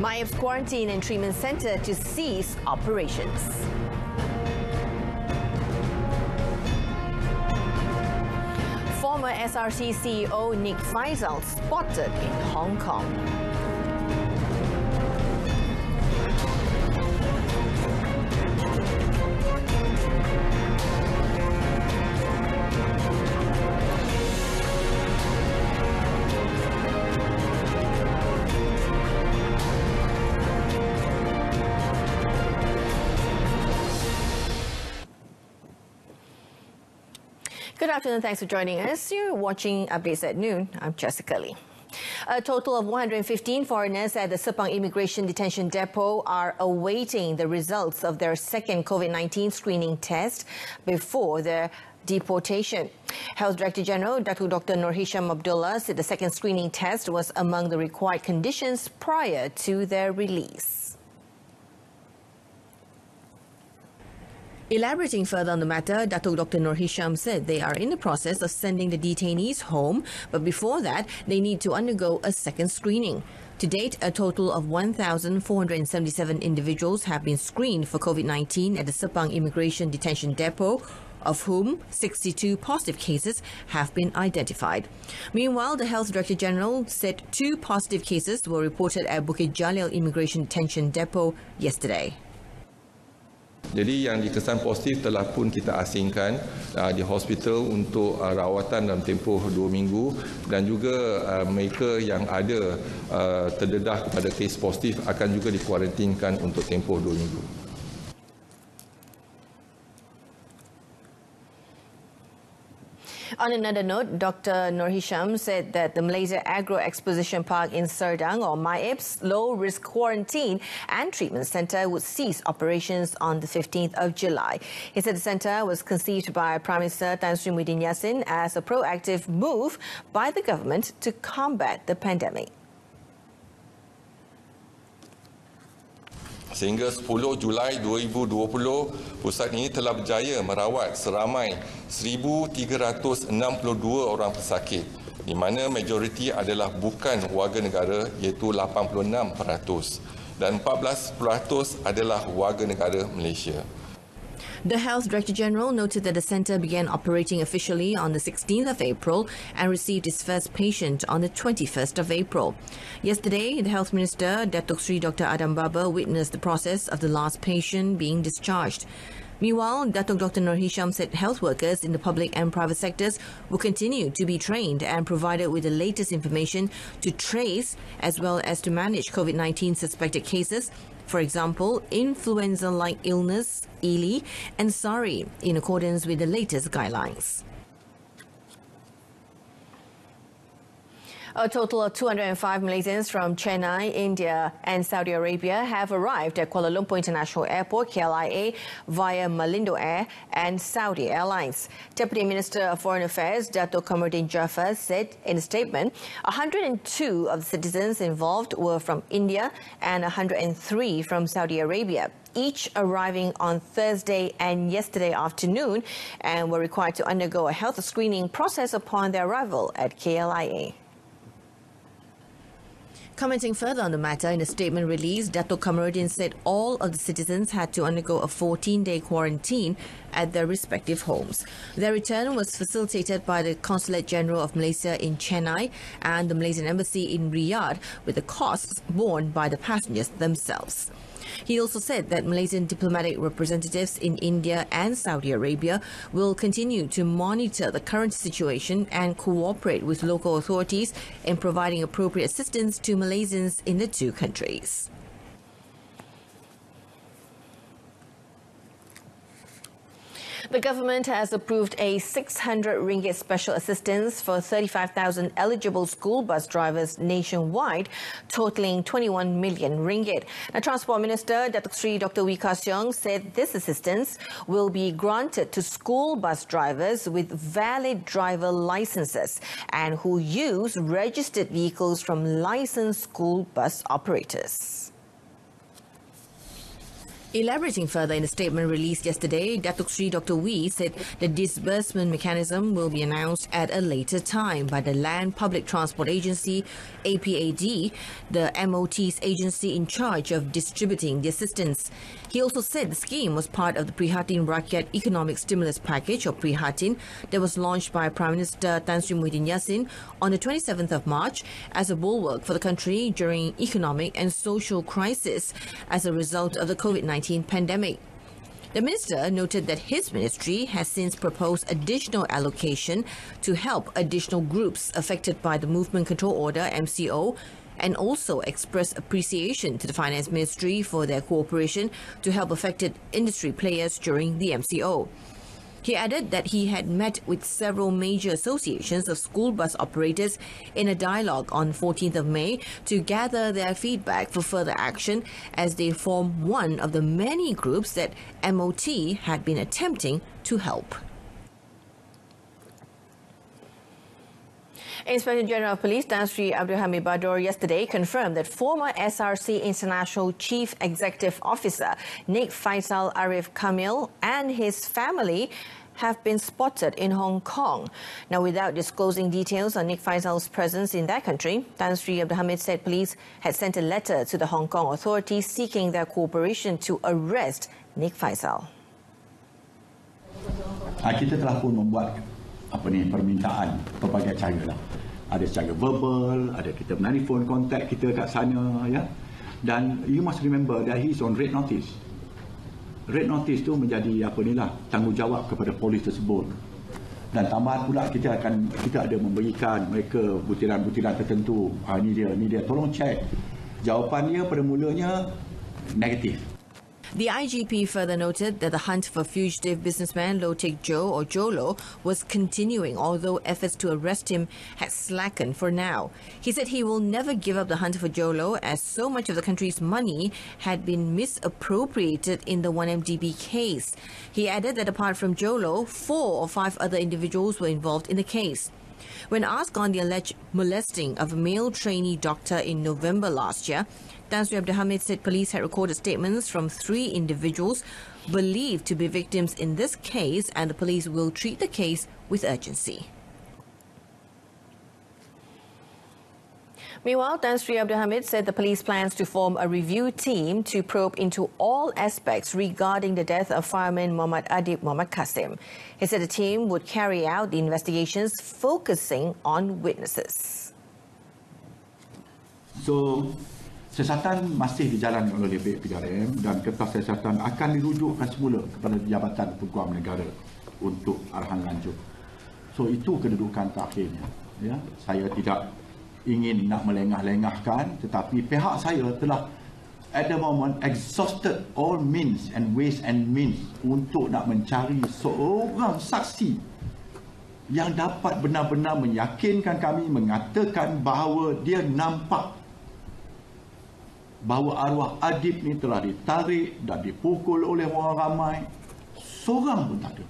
MIAP's Quarantine and Treatment Centre to cease operations. Former SRC CEO Nick Faisal spotted in Hong Kong. Good afternoon, thanks for joining us. You're watching Updates at Noon. I'm Jessica Lee. A total of 115 foreigners at the Sepang Immigration Detention Depot are awaiting the results of their second COVID-19 screening test before their deportation. Health Director General Dr. Nur Hisham Abdullah said the second screening test was among the required conditions prior to their release. Elaborating further on the matter, Dr. Nur Hisham said they are in the process of sending the detainees home, but before that, they need to undergo a second screening. To date, a total of 1,477 individuals have been screened for COVID-19 at the Sepang Immigration Detention Depot, of whom 62 positive cases have been identified. Meanwhile, the Health Director General said 2 positive cases were reported at Bukit Jalil Immigration Detention Depot yesterday. Jadi yang dikesan positif telah pun kita asingkan di hospital untuk rawatan dalam tempoh 2 minggu dan juga mereka yang ada terdedah kepada kes positif akan juga dikuarantinkan untuk tempoh 2 minggu. On another note, Dr. Nur Hisham said that the Malaysia Agro Exposition Park in Serdang, or MIAP's low-risk quarantine and treatment centre would cease operations on the 15th of July. He said the centre was conceived by Prime Minister Tan Sri Muhyiddin Yassin as a proactive move by the government to combat the pandemic. Sehingga 10 Julai 2020, pusat ini telah berjaya merawat seramai 1,362 orang pesakit, di mana majoriti adalah bukan warga negara iaitu 86% dan 14% adalah warga negara Malaysia. The Health Director General noted that the centre began operating officially on the 16th of April and received its first patient on the 21st of April. Yesterday, the Health Minister, Datuk Sri Dr. Adam Baba, witnessed the process of the last patient being discharged. Meanwhile, Dr. Nur Hisham said health workers in the public and private sectors will continue to be trained and provided with the latest information to trace as well as to manage COVID-19 suspected cases, for example, influenza-like illness, ELI, and SARI, in accordance with the latest guidelines. A total of 205 Malaysians from Chennai, India and Saudi Arabia have arrived at Kuala Lumpur International Airport, KLIA, via Malindo Air and Saudi Airlines. Deputy Minister of Foreign Affairs, Dato' Kamarudin Jaafar, said in a statement, 102 of the citizens involved were from India and 103 from Saudi Arabia, each arriving on Thursday and yesterday afternoon, and were required to undergo a health screening process upon their arrival at KLIA. Commenting further on the matter, in a statement released, Dato' Kamarudin said all of the citizens had to undergo a 14-day quarantine at their respective homes. Their return was facilitated by the Consulate General of Malaysia in Chennai and the Malaysian Embassy in Riyadh, with the costs borne by the passengers themselves. He also said that Malaysian diplomatic representatives in India and Saudi Arabia will continue to monitor the current situation and cooperate with local authorities in providing appropriate assistance to Malaysians in the two countries. The government has approved a 600 ringgit special assistance for 35,000 eligible school bus drivers nationwide, totaling 21 million ringgit. Now, Transport Minister Datuk Sri Dr. Wee Ka Siong said this assistance will be granted to school bus drivers with valid driver licenses and who use registered vehicles from licensed school bus operators. Elaborating further in a statement released yesterday, Datuk Sri Dr. Wee said the disbursement mechanism will be announced at a later time by the Land Public Transport Agency, APAD, the MOT's agency in charge of distributing the assistance. He also said the scheme was part of the Prihatin Rakyat Economic Stimulus Package, or Prihatin, that was launched by Prime Minister Tan Sri Muhyiddin Yassin on the 27th of March as a bulwark for the country during economic and social crisis as a result of the COVID-19 pandemic. The minister noted that his ministry has since proposed additional allocation to help additional groups affected by the Movement Control Order, MCO, and also expressed appreciation to the Finance Ministry for their cooperation to help affected industry players during the MCO. He added that he had met with several major associations of school bus operators in a dialogue on 14th of May to gather their feedback for further action as they form one of the many groups that MOT had been attempting to help. Inspector General of Police Tan Sri Abdul Hamid Badur yesterday confirmed that former SRC International Chief Executive Officer Nik Faisal Arif Kamil and his family have been spotted in Hong Kong. Now, without disclosing details on Nik Faisal's presence in that country, Tan Sri Abdul Hamid said police had sent a letter to the Hong Kong authorities seeking their cooperation to arrest Nik Faisal. Kita telah pun membuat permintaan pelbagai cara lah. Ada secara verbal, ada kita menelefon kontak kita kat sana, ya. Dan you must remember that he is on red notice. Red notice tu menjadi tanggungjawab kepada polis tersebut. Dan tambahan pula kita ada memberikan mereka butiran-butiran tertentu. Ni dia, tolong cek. Jawapan dia pada mulanya negatif. The IGP further noted that the hunt for fugitive businessman Low Teck Joe, or Jolo, was continuing, although efforts to arrest him had slackened for now. He said he will never give up the hunt for Jolo, as so much of the country's money had been misappropriated in the 1MDB case. He added that apart from Jolo, 4 or 5 other individuals were involved in the case. When asked on the alleged molesting of a male trainee doctor in November last year, Tan Sri Abdul Hamid said police had recorded statements from 3 individuals believed to be victims in this case, and the police will treat the case with urgency. Meanwhile, Tan Sri Abdul Hamid said the police plans to form a review team to probe into all aspects regarding the death of fireman Muhammad Adib Muhammad Kasim. He said the team would carry out the investigations focusing on witnesses. So, siasatan masih dijalani oleh PRM dan kertas siasatan akan dirujukkan semula kepada Jabatan Peguam Negara untuk arahan lanjut. So, itu kedudukan terakhirnya. Ya, saya tidak ingin nak melengah-lengahkan, tetapi pihak saya telah at the moment exhausted all means and ways and means untuk nak mencari seorang saksi yang dapat benar-benar meyakinkan kami, mengatakan bahawa dia nampak bahawa arwah Adib ni telah ditarik dan dipukul oleh orang ramai. Seorang pun tak ada.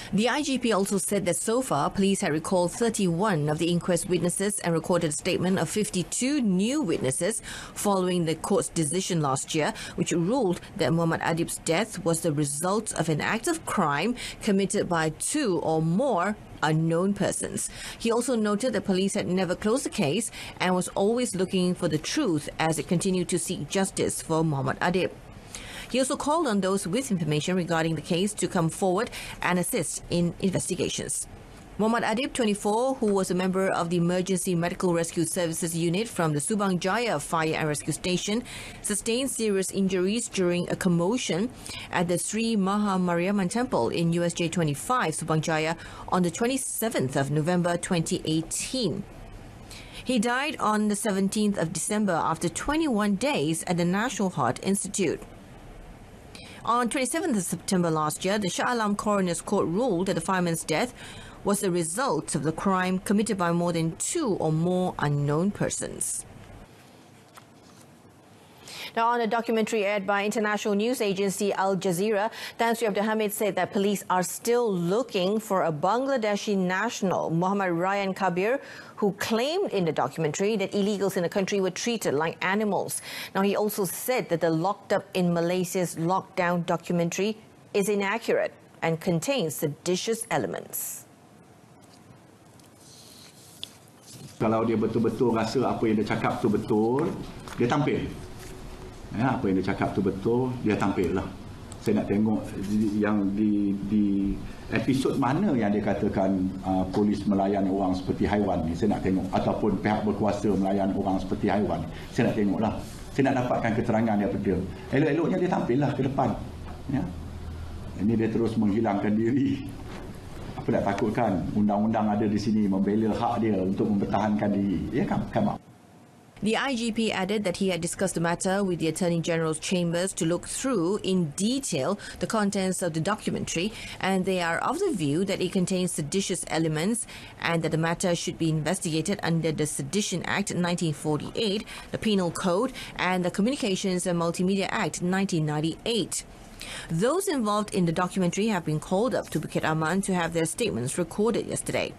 The IGP also said that so far, police had recalled 31 of the inquest witnesses and recorded a statement of 52 new witnesses following the court's decision last year, which ruled that Muhammad Adib's death was the result of an act of crime committed by 2 or more unknown persons. He also noted that police had never closed the case and was always looking for the truth as it continued to seek justice for Muhammad Adib. He also called on those with information regarding the case to come forward and assist in investigations. Muhammad Adib, 24, who was a member of the Emergency Medical Rescue Services Unit from the Subang Jaya Fire and Rescue Station, sustained serious injuries during a commotion at the Sri Maha Mariamman Temple in USJ 25, Subang Jaya, on the 27th of November 2018. He died on the 17th of December after 21 days at the National Heart Institute. On 27th of September last year, the Shah Alam Coroner's Court ruled that the fireman's death was the result of the crime committed by more than 2 or more unknown persons. Now, on a documentary aired by international news agency Al Jazeera, Tan Sri Abdul Hamid said that police are still looking for a Bangladeshi national, Muhammad Ryan Kabir, who claimed in the documentary that illegals in the country were treated like animals. Now, he also said that the Locked Up in Malaysia's lockdown documentary is inaccurate and contains seditious elements. Kalau dia betul-betul rasa apa yang dia cakap tu betul, dia tampil. Ya, apa yang dia cakap tu betul, dia tampil lah. Saya nak tengok yang di episod mana yang dia katakan polis melayan orang seperti haiwan ni. Saya nak tengok. Ataupun pihak berkuasa melayan orang seperti haiwan. Saya nak tengok lah. Saya nak dapatkan keterangan daripada dia. Elok-eloknya dia tampil lah ke depan. Ya. Ini dia terus menghilangkan diri. Apa nak takutkan? Undang-undang ada di sini membela hak dia untuk mempertahankan diri. Ya kan? Come on. The IGP added that he had discussed the matter with the Attorney General's chambers to look through in detail the contents of the documentary, and they are of the view that it contains seditious elements and that the matter should be investigated under the Sedition Act 1948, the Penal Code, and the Communications and Multimedia Act 1998. Those involved in the documentary have been called up to Bukit Aman to have their statements recorded yesterday.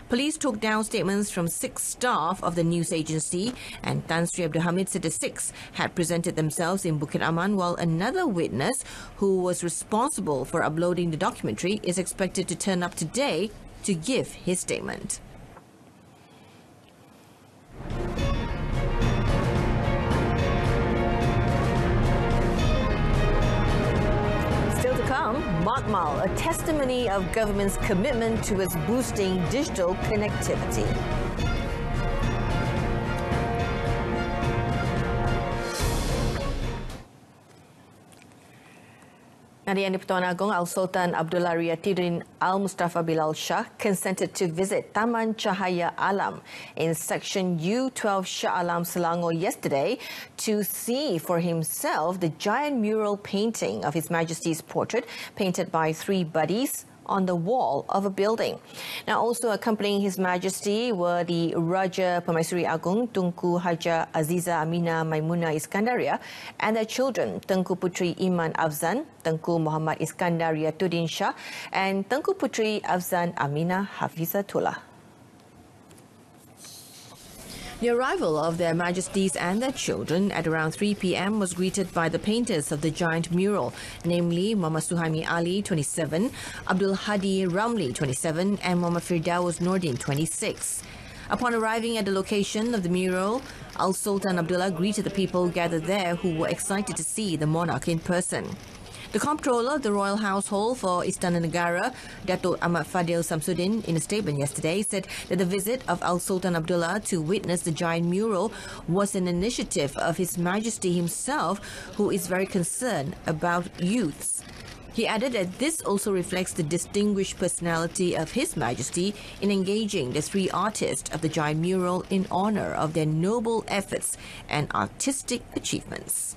Police took down statements from 6 staff of the news agency, and Tan Sri Abdul Hamid said the 6 had presented themselves in Bukit Aman, while another witness who was responsible for uploading the documentary is expected to turn up today to give his statement. Makmal, a testimony of government's commitment towards boosting digital connectivity. Di Yang di-Pertuan Agong, Al-Sultan Abdullah Riyatuddin Al-Mustafa Bilal Shah consented to visit Taman Cahaya Alam in section U12 Shah Alam, Selangor yesterday to see for himself the giant mural painting of His Majesty's portrait painted by 3 buddies on the wall of a building. Now, also accompanying His Majesty were the Raja Pemaisuri Agong Tunku Haja Aziza Amina Maimuna Iskandaria and their children Tengku Puteri Iman Afzan, Tengku Muhammad Iskandar Riyatuddin Shah and Tengku Puteri Afzan Amina Hafizatullah. The arrival of their Majesties and their children at around 3 p.m. was greeted by the painters of the giant mural, namely Muhammad Suhaimi Ali, 27, Abdul Hadi Ramli, 27, and Muhammad Firdaus Nordin, 26. Upon arriving at the location of the mural, Al-Sultan Abdullah greeted the people gathered there who were excited to see the monarch in person. The Comptroller of the Royal Household for Istana Negara, Datuk Ahmad Fadil Samsudin, in a statement yesterday, said that the visit of Al-Sultan Abdullah to witness the giant mural was an initiative of His Majesty himself, who is very concerned about youths. He added that this also reflects the distinguished personality of His Majesty in engaging the 3 artists of the giant mural in honor of their noble efforts and artistic achievements.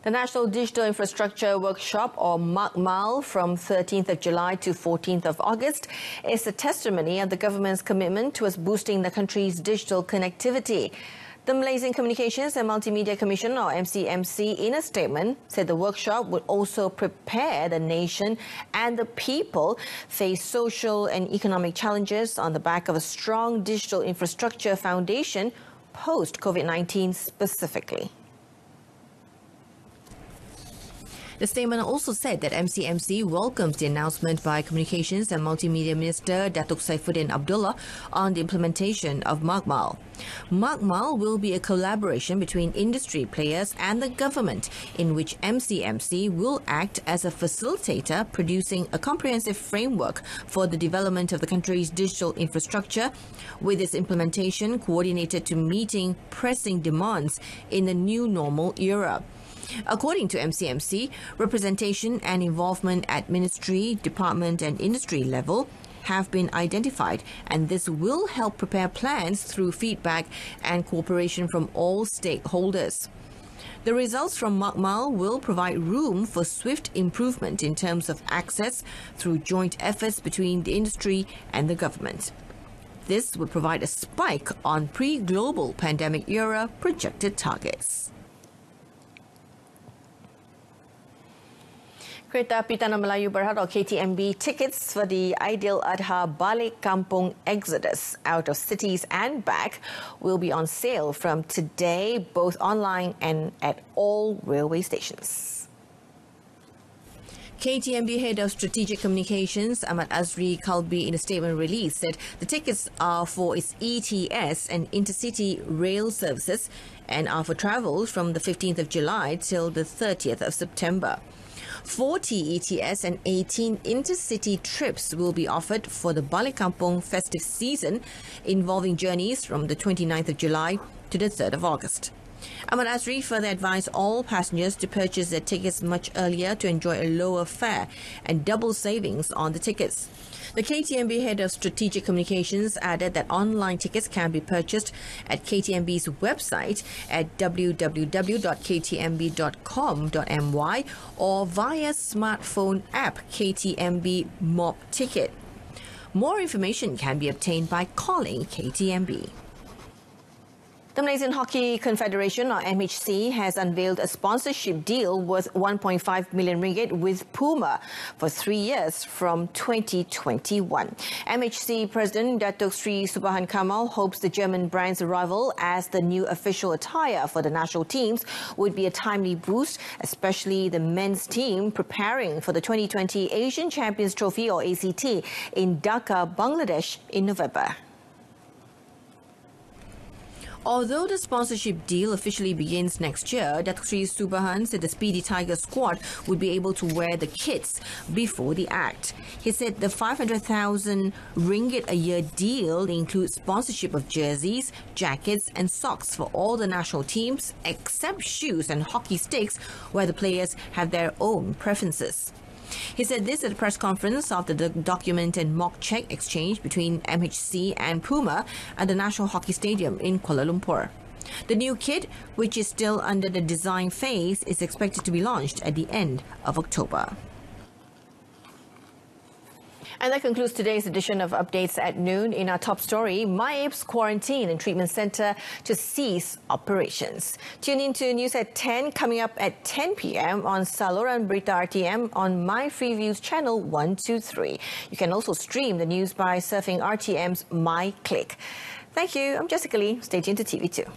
The National Digital Infrastructure Workshop, or MACMAL, from 13th of July to 14th of August is a testimony of the government's commitment towards boosting the country's digital connectivity. The Malaysian Communications and Multimedia Commission, or MCMC, in a statement said the workshop would also prepare the nation and the people face social and economic challenges on the back of a strong digital infrastructure foundation post-COVID-19 specifically. The statement also said that MCMC welcomes the announcement by Communications and Multimedia Minister Datuk Saifuddin Abdullah on the implementation of MACMAL. MACMAL will be a collaboration between industry players and the government, in which MCMC will act as a facilitator, producing a comprehensive framework for the development of the country's digital infrastructure, with its implementation coordinated to meeting pressing demands in the new normal era. According to MCMC, representation and involvement at ministry, department and industry level have been identified, and this will help prepare plans through feedback and cooperation from all stakeholders. The results from MACMAL will provide room for swift improvement in terms of access through joint efforts between the industry and the government. this would provide a spike on pre-global pandemic era projected targets. Kereta Api Tanah Melayu Berhad or KTMB tickets for the Aidiladha Balik Kampung Exodus out of cities and back will be on sale from today, both online and at all railway stations. KTMB Head of Strategic Communications, Ahmad Azri Kalbi, in a statement released, said the tickets are for its ETS and intercity rail services and are for travels from the 15th of July till the 30th of September. 40 ETS and 18 intercity trips will be offered for the Balik Kampung festive season, involving journeys from the 29th of July to the 3rd of August. Ahmad Azri further advised all passengers to purchase their tickets much earlier to enjoy a lower fare and double savings on the tickets. The KTMB Head of Strategic Communications added that online tickets can be purchased at KTMB's website at www.ktmb.com.my or via smartphone app KTMB Mob Ticket. More information can be obtained by calling KTMB. The Malaysian Hockey Confederation, or MHC, has unveiled a sponsorship deal worth 1.5 million ringgit with Puma for 3 years from 2021. MHC President Datuk Sri Subhan Kamal hopes the German brand's arrival as the new official attire for the national teams would be a timely boost, especially the men's team preparing for the 2020 Asian Champions Trophy, or ACT, in Dhaka, Bangladesh in November. Although the sponsorship deal officially begins next year, Datuk Sri Subhan said the Speedy Tiger squad would be able to wear the kits before the act. He said the 500,000 ringgit a year deal includes sponsorship of jerseys, jackets and socks for all the national teams, except shoes and hockey sticks, where the players have their own preferences. He said this at a press conference after the document and mock check exchange between MHC and Puma at the National Hockey Stadium in Kuala Lumpur. The new kit, which is still under the design phase, is expected to be launched at the end of October. And that concludes today's edition of Updates at Noon. In our top story, MyAPE's Quarantine and Treatment Centre to cease operations. Tune in to News at 10, coming up at 10 p.m. on Saluran Berita RTM on My Freeviews channel 123. You can also stream the news by surfing RTM's My Click. Thank you. I'm Jessica Lee. Stay tuned to TV2.